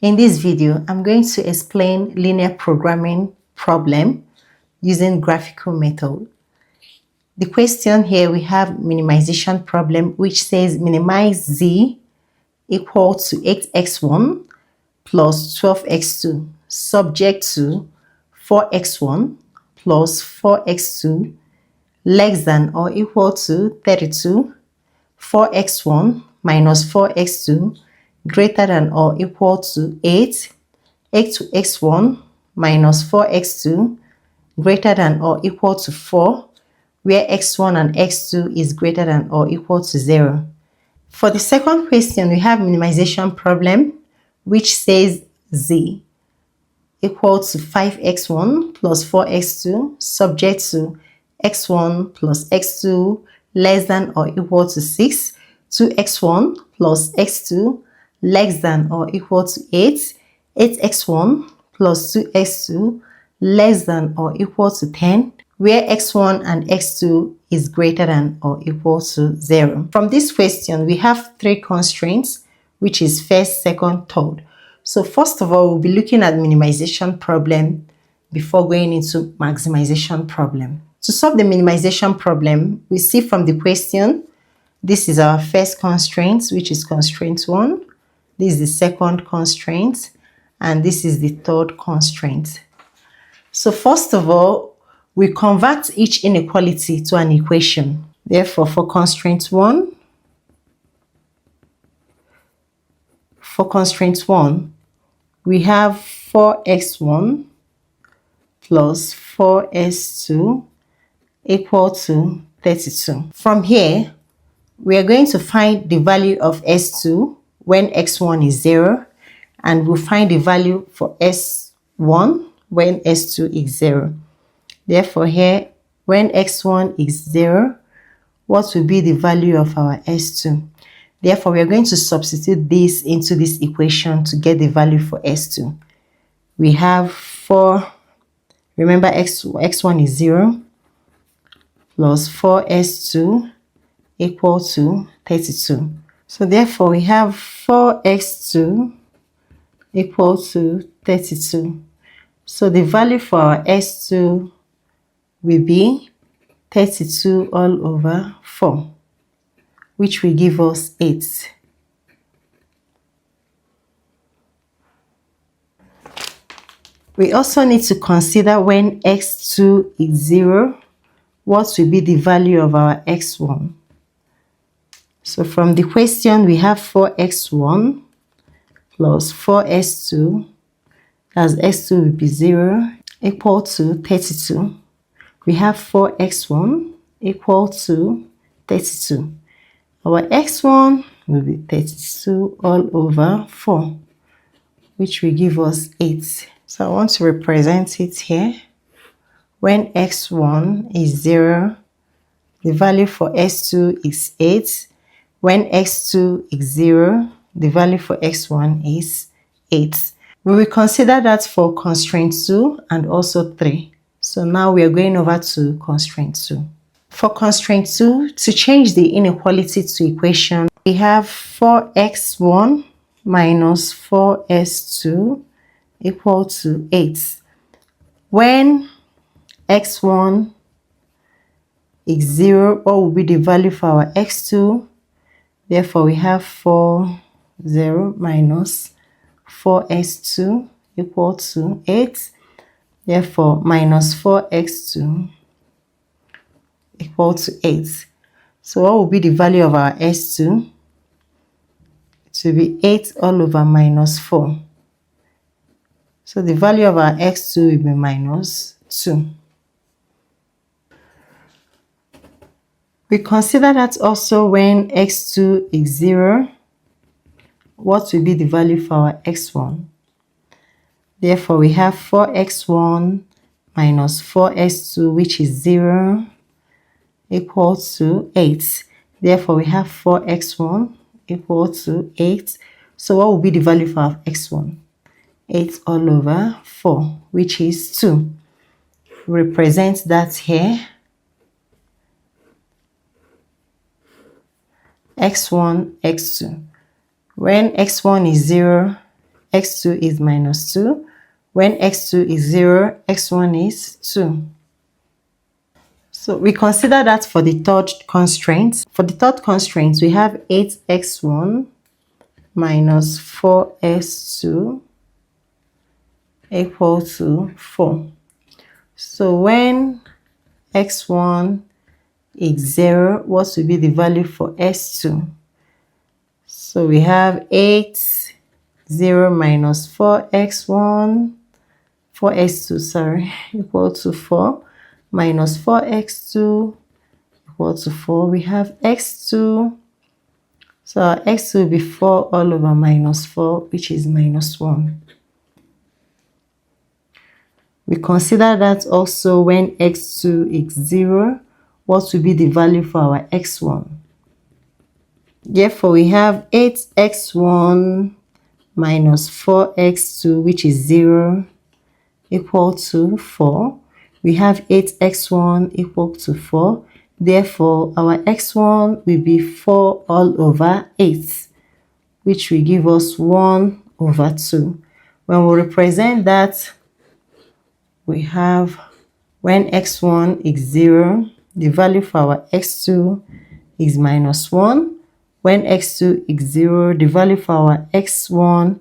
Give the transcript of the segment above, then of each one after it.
In this video, I'm going to explain linear programming problem using graphical method. The question here, we have minimization problem, which says minimize z equal to 8x1 plus 12x2 subject to 4x1 plus 4x2 less than or equal to 32, 4x1 minus 4x2 greater than or equal to 8, 8 to x1 minus 4x2 greater than or equal to 4, where x1 and x2 is greater than or equal to 0. For the second question, we have minimization problem, which says z equal to 5x1 plus 4x2 subject to x1 plus x2 less than or equal to 6, 2x1 plus x2 less than or equal to 8, 8x1 plus 2x2 less than or equal to 10, where x1 and x2 is greater than or equal to 0. From this question, we have three constraints, which is first, second, third. So first of all, we'll be looking at minimization problem before going into maximization problem. To solve the minimization problem, we see from the question, this is our first constraint, which is constraint 1. This is the second constraint, and this is the third constraint. So first of all, we convert each inequality to an equation. Therefore, for constraint 1, we have 4x1 plus 4s2 equal to 32. From here, we are going to find the value of s2 when x1 is 0, and we'll find the value for s1 when s2 is 0. Therefore, here, when x1 is 0, what will be the value of our s2? Therefore, we are going to substitute this into this equation to get the value for s2. We have 4, remember x1 is 0, plus 4s2 equal to 32. So therefore, we have 4x2 equal to 32. So the value for our s2 will be 32 all over 4, which will give us 8. We also need to consider when x2 is 0, what will be the value of our x1. So from the question, we have 4x1 plus 4s2, as s2 will be 0, equal to 32. We have 4x1 equal to 32. Our x1 will be 32 all over 4, which will give us 8. So I want to represent it here. When x1 is 0, the value for s2 is 8. When x2 is 0, the value for x1 is 8. We will consider that for constraint 2 and also 3. So now we are going over to constraint 2. For constraint 2, to change the inequality to equation, we have 4x1 minus 4s2 equal to 8. When x1 is 0, what will be the value for our x2? Therefore, we have 0 minus 4s2 equal to 8. Therefore, minus 4x2 equal to 8. So what will be the value of our s2? It will be 8 all over minus 4. So the value of our x2 will be minus 2. We consider that also when x2 is 0, what will be the value for our x1? Therefore, we have 4x1 minus 4s2, which is 0, equal to 8. Therefore, we have 4x1 equal to 8. So what will be the value for our x1? 8 all over 4, which is 2. Represent that here. x1, x2. When x1 is 0, x2 is minus 2. When x2 is 0, x1 is 2. So we consider that for the third constraint. For the third constraint, we have 8x1 minus 4x2 equal to 4. So when x1 is 0, what will be the value for s2? So we have 8, 0 minus 4x1, 4x2, sorry, equal to 4, minus 4x2 equal to 4. We have x2, so our x2 will be 4 all over minus 4, which is minus 1. We consider that also when x2 is 0, what will be the value for our x1? Therefore, we have 8x1 minus 4x2, which is 0, equal to 4. We have 8x1 equal to 4. Therefore, our x1 will be 4 all over 8, which will give us 1 over 2. When we represent that, we have when x1 is 0, the value for our x2 is minus 1. When x2 is 0, the value for our x1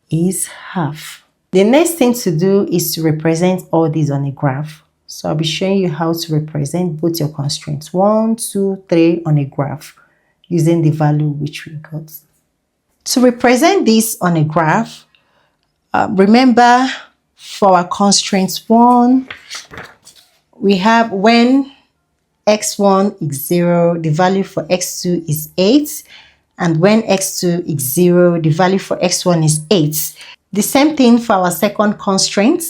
is half. The next thing to do is to represent all these on a graph. So I'll be showing you how to represent both your constraints 1, 2, 3 on a graph using the value which we got. To represent this on a graph, remember for our constraint 1, we have when x1 is 0, the value for x2 is 8. And when x2 is 0, the value for x1 is 8. The same thing for our second constraint.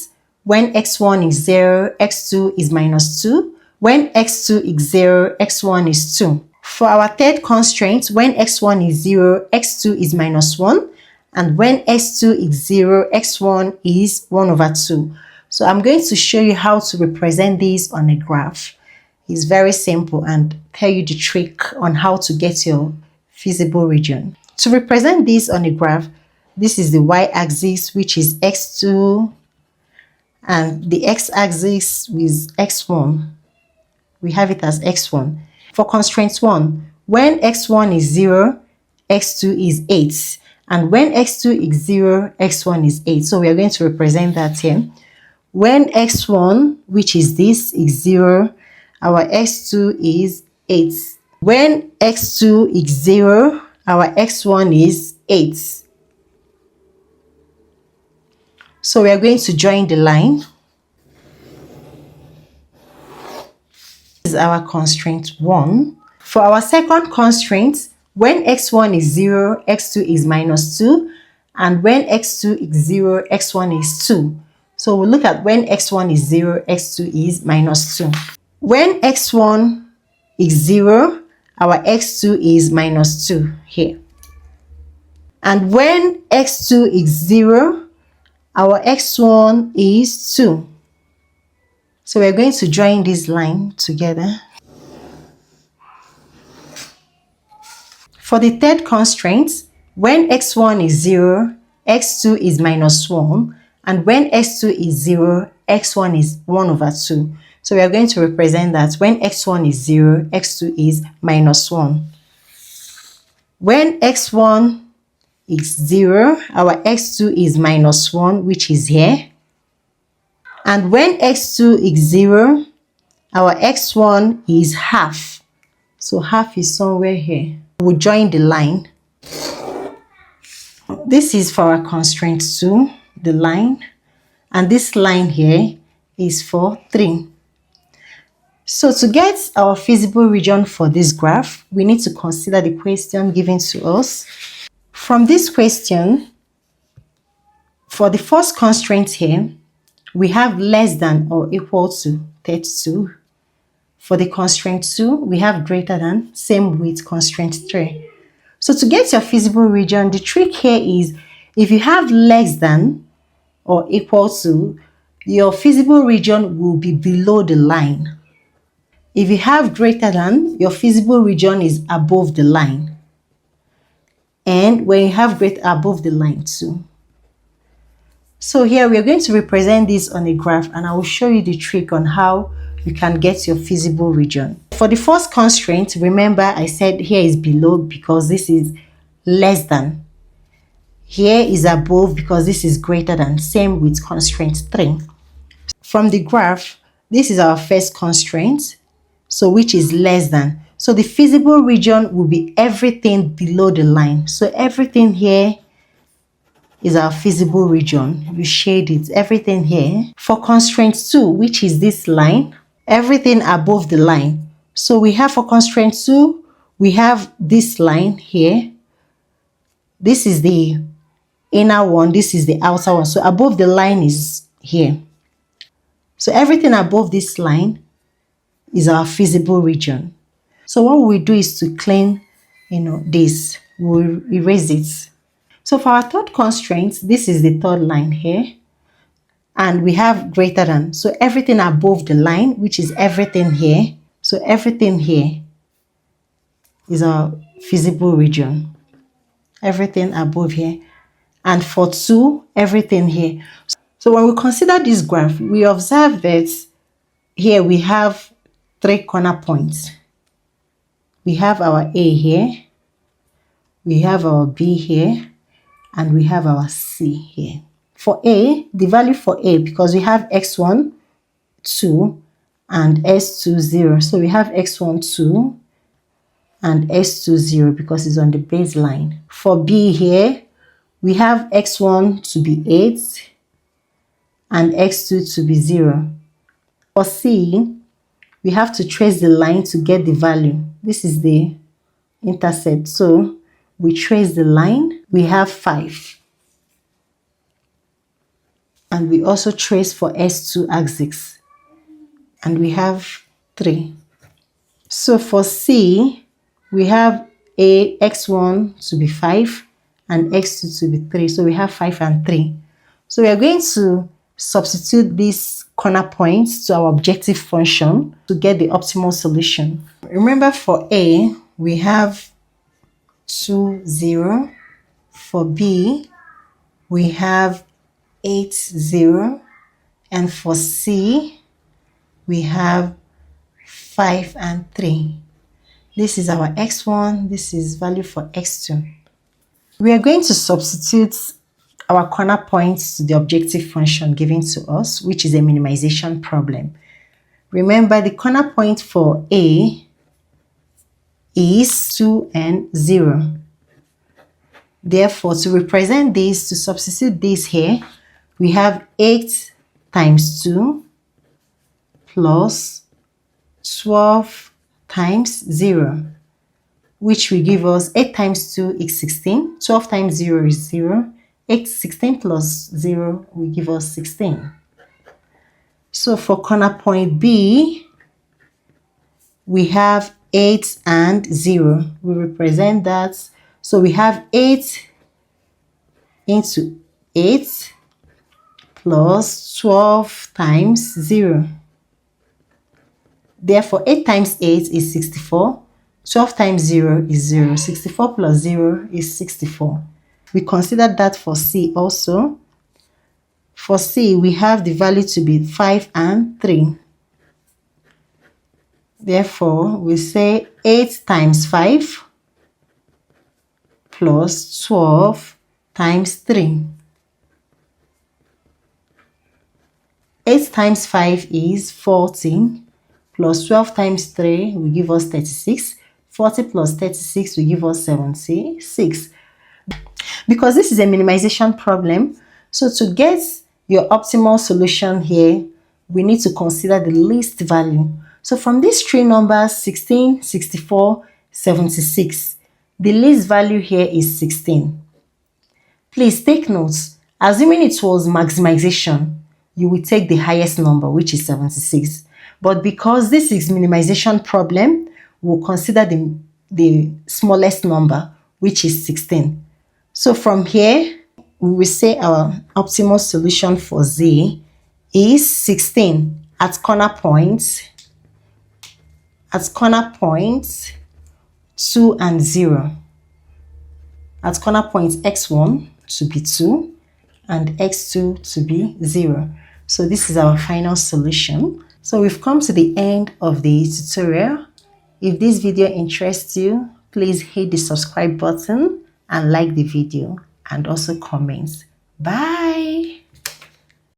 When x1 is 0, x2 is minus 2. When x2 is 0, x1 is 2. For our third constraint, when x1 is 0, x2 is minus 1. And when x2 is 0, x1 is 1 over 2. So I'm going to show you how to represent these on a graph. It's very simple and tell you the trick on how to get your feasible region. To represent this on a graph, this is the y-axis, which is x2, and the x-axis with x1. We have it as x1. For constraint 1, when x1 is 0, x2 is 8. And when x2 is 0, x1 is 8. So we are going to represent that here. When x1, which is this, is 0, our x2 is 8. When x2 is 0, our x1 is 8. So we are going to join the line. This is our constraint 1. For our second constraint, when x1 is 0, x2 is minus 2. And when x2 is 0, x1 is 2. So we'll look at when x1 is 0, x2 is minus 2. When x1 is 0, our x2 is minus 2 here. And when x2 is 0, our x1 is 2. So we're going to join this line together. For the third constraint, when x1 is 0, x2 is minus 1. And when x2 is 0, x1 is 1 over 2. So we are going to represent that when x1 is 0, x2 is minus 1. When x1 is 0, our x2 is minus 1, which is here. And when x2 is 0, our x1 is half. So half is somewhere here. We'll join the line. This is for our constraint 2, the line. And this line here is for 3. So to get our feasible region for this graph, we need to consider the question given to us. From this question, for the first constraint here, we have less than or equal to 32. For the constraint 2, we have greater than, same with constraint 3. So to get your feasible region, the trick here is if you have less than or equal to, your feasible region will be below the line. If you have greater than, your feasible region is above the line. And when you have greater above the line too. So here we are going to represent this on a graph, and I will show you the trick on how you can get your feasible region. For the first constraint, remember I said here is below because this is less than. Here is above because this is greater than. Same with constraint 3. From the graph, this is our first constraint, so which is less than. So the feasible region will be everything below the line. So everything here is our feasible region. You shade it, everything here. For constraint 2, which is this line, everything above the line. So we have for constraint 2, we have this line here. This is the inner one, this is the outer one. So above the line is here. So everything above this line is our feasible region. So what we do is to clean, this. We'll erase it. So for our third constraint, this is the third line here. And we have greater than. So everything above the line, which is everything here. So everything here is our feasible region. Everything above here. And for 2, everything here. So when we consider this graph, we observe that here we have 3 corner points. We have our A here, we have our B here, and we have our C here. For A, the value for A, because we have x1, 2, and s2, 0. So we have x1, 2, and s2, 0 because it's on the baseline. For B here, we have x1 to be 8 and x2 to be 0. For C, we have to trace the line to get the value. This is the intercept. So we trace the line, we have 5. And we also trace for S2 axis, and we have 3. So for C, we have x1 to be 5 and x2 to be 3. So we have 5 and 3. So we are going to substitute these corner points to our objective function to get the optimal solution. Remember for A, we have 2, 0. For B, we have 8, 0. And for C, we have 5 and 3. This is our x1. This is value for x2. We are going to substitute our corner points to the objective function given to us, which is a minimization problem. Remember, the corner point for A is 2 and 0. Therefore, to represent this, to substitute this here, we have 8 times 2 plus 12 times 0, which will give us 8 times 2 is 16, 12 times 0 is 0, 16 plus 0 will give us 16. So for corner point B, we have 8 and 0. We represent that. So we have 8 into 8 plus 12 times 0. Therefore, 8 times 8 is 64. 12 times 0 is 0. 64 plus 0 is 64. We consider that for C also. For C, we have the value to be 5 and 3. Therefore, we say 8 times 5 plus 12 times 3. 8 times 5 is 14, plus 12 times 3 will give us 36. 40 plus 36 will give us 76. Because this is a minimization problem, so to get your optimal solution here, we need to consider the least value. So from these 3 numbers, 16, 64, 76, the least value here is 16. Please take notes. Assuming it was maximization, you will take the highest number, which is 76. But because this is minimization problem, we'll consider the smallest number, which is 16. So from here, we will say our optimal solution for Z is 16 at corner points 2 and 0. At corner points x1 to be 2 and x2 to be 0. So this is our final solution. So we've come to the end of the tutorial. If this video interests you, please hit the subscribe button and like the video and also comment. Bye!